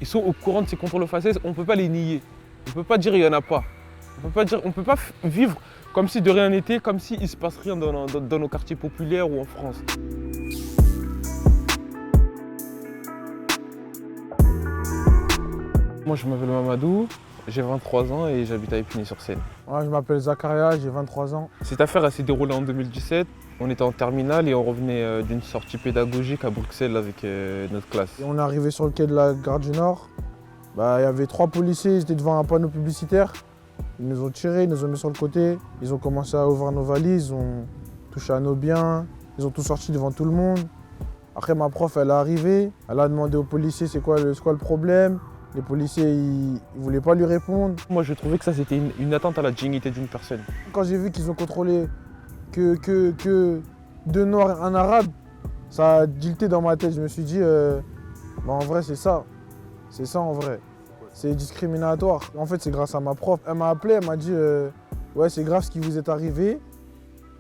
ils sont au courant de ces contrôles faciès, on ne peut pas les nier. On ne peut pas dire qu'il n'y en a pas. On ne peut pas vivre comme si de rien n'était, comme s'il ne se passe rien dans nos quartiers populaires ou en France. Moi, je m'appelle Mamadou, j'ai 23 ans et j'habite à Épinay-sur-Seine. Moi, je m'appelle Zakaria, j'ai 23 ans. Cette affaire elle s'est déroulée en 2017. On était en terminale et on revenait d'une sortie pédagogique à Bruxelles avec notre classe. Et on est arrivé sur le quai de la gare du Nord. Il y avait 3 policiers, ils étaient devant un panneau publicitaire. Ils nous ont tirés, ils nous ont mis sur le côté. Ils ont commencé à ouvrir nos valises, ils ont touché à nos biens. Ils ont tout sorti devant tout le monde. Après, ma prof, elle est arrivée. Elle a demandé aux policiers c'est quoi le problème. Les policiers, ils ne voulaient pas lui répondre. Moi, je trouvais que ça, c'était une atteinte à la dignité d'une personne. Quand j'ai vu qu'ils ont contrôlé que 2 Noirs et un Arabe, ça a tilté dans ma tête. Je me suis dit, en vrai, c'est ça. C'est ça en vrai. C'est discriminatoire. En fait, c'est grâce à ma prof. Elle m'a appelé, elle m'a dit, ouais, c'est grave ce qui vous est arrivé.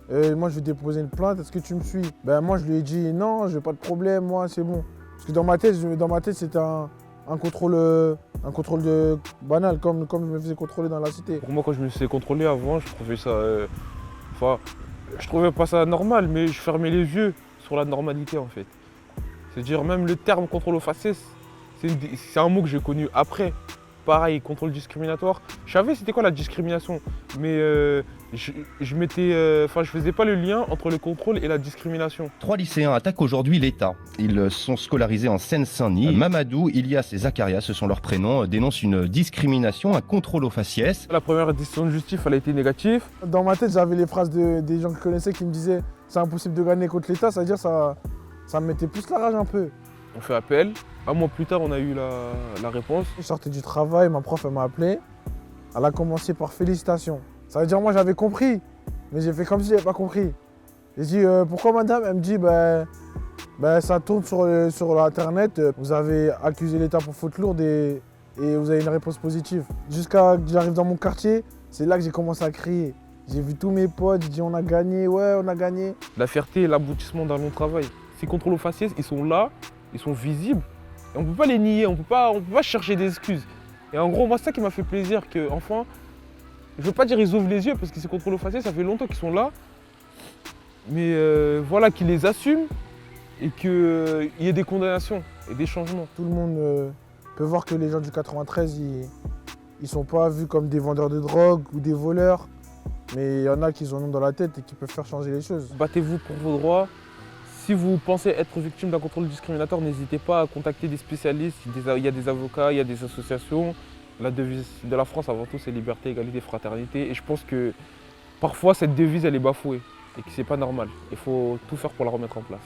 Moi, je vais déposer une plainte. Est-ce que tu me suis? Moi, je lui ai dit, non, je n'ai pas de problème, moi, c'est bon. Parce que dans ma tête, c'était un contrôle banal, comme je me faisais contrôler dans la cité. Pour moi, quand je me suis contrôlé avant, je trouvais ça... je trouvais pas ça normal, mais je fermais les yeux sur la normalité, en fait. C'est-à-dire, même le terme contrôle aux faciès, c'est un mot que j'ai connu après. Pareil, contrôle discriminatoire. Je savais c'était quoi la discrimination, mais je faisais pas le lien entre le contrôle et la discrimination. 3 lycéens attaquent aujourd'hui l'État. Ils sont scolarisés en Seine-Saint-Denis. Mamadou, Ilias et Zakaria, ce sont leurs prénoms, dénoncent une discrimination, un contrôle aux faciès. La première décision de justice, elle a été négative. Dans ma tête, j'avais les phrases des gens que je connaissais qui me disaient c'est impossible de gagner contre l'État, c'est-à-dire ça me mettait plus la rage un peu. On fait appel. Un mois plus tard, on a eu la réponse. Je sortais du travail, ma prof elle m'a appelé. Elle a commencé par félicitations. Ça veut dire moi j'avais compris, mais j'ai fait comme si j'avais pas compris. J'ai dit pourquoi madame? Elle me dit ça tourne sur l'internet. Vous avez accusé l'État pour faute lourde et vous avez une réponse positive. Jusqu'à que j'arrive dans mon quartier, c'est là que j'ai commencé à crier. J'ai vu tous mes potes, j'ai dit on a gagné, ouais on a gagné. La fierté et l'aboutissement d'un long travail. Ces contrôles aux faciès, ils sont là, ils sont visibles. Et on ne peut pas les nier, on ne peut pas chercher des excuses. Et en gros, moi, c'est ça qui m'a fait plaisir qu'enfin, je ne veux pas dire ils ouvrent les yeux parce que ces contrôles aux faciès, ça fait longtemps qu'ils sont là. Mais voilà, qu'ils les assument et qu'il y ait des condamnations et des changements. Tout le monde peut voir que les gens du 93, ils ne sont pas vus comme des vendeurs de drogue ou des voleurs. Mais il y en a qui en ont dans la tête et qui peuvent faire changer les choses. Battez-vous pour vos droits. Si vous pensez être victime d'un contrôle discriminatoire, n'hésitez pas à contacter des spécialistes. Il y a des avocats, il y a des associations. La devise de la France, avant tout, c'est liberté, égalité, fraternité. Et je pense que parfois, cette devise, elle est bafouée et que c'est pas normal. Il faut tout faire pour la remettre en place.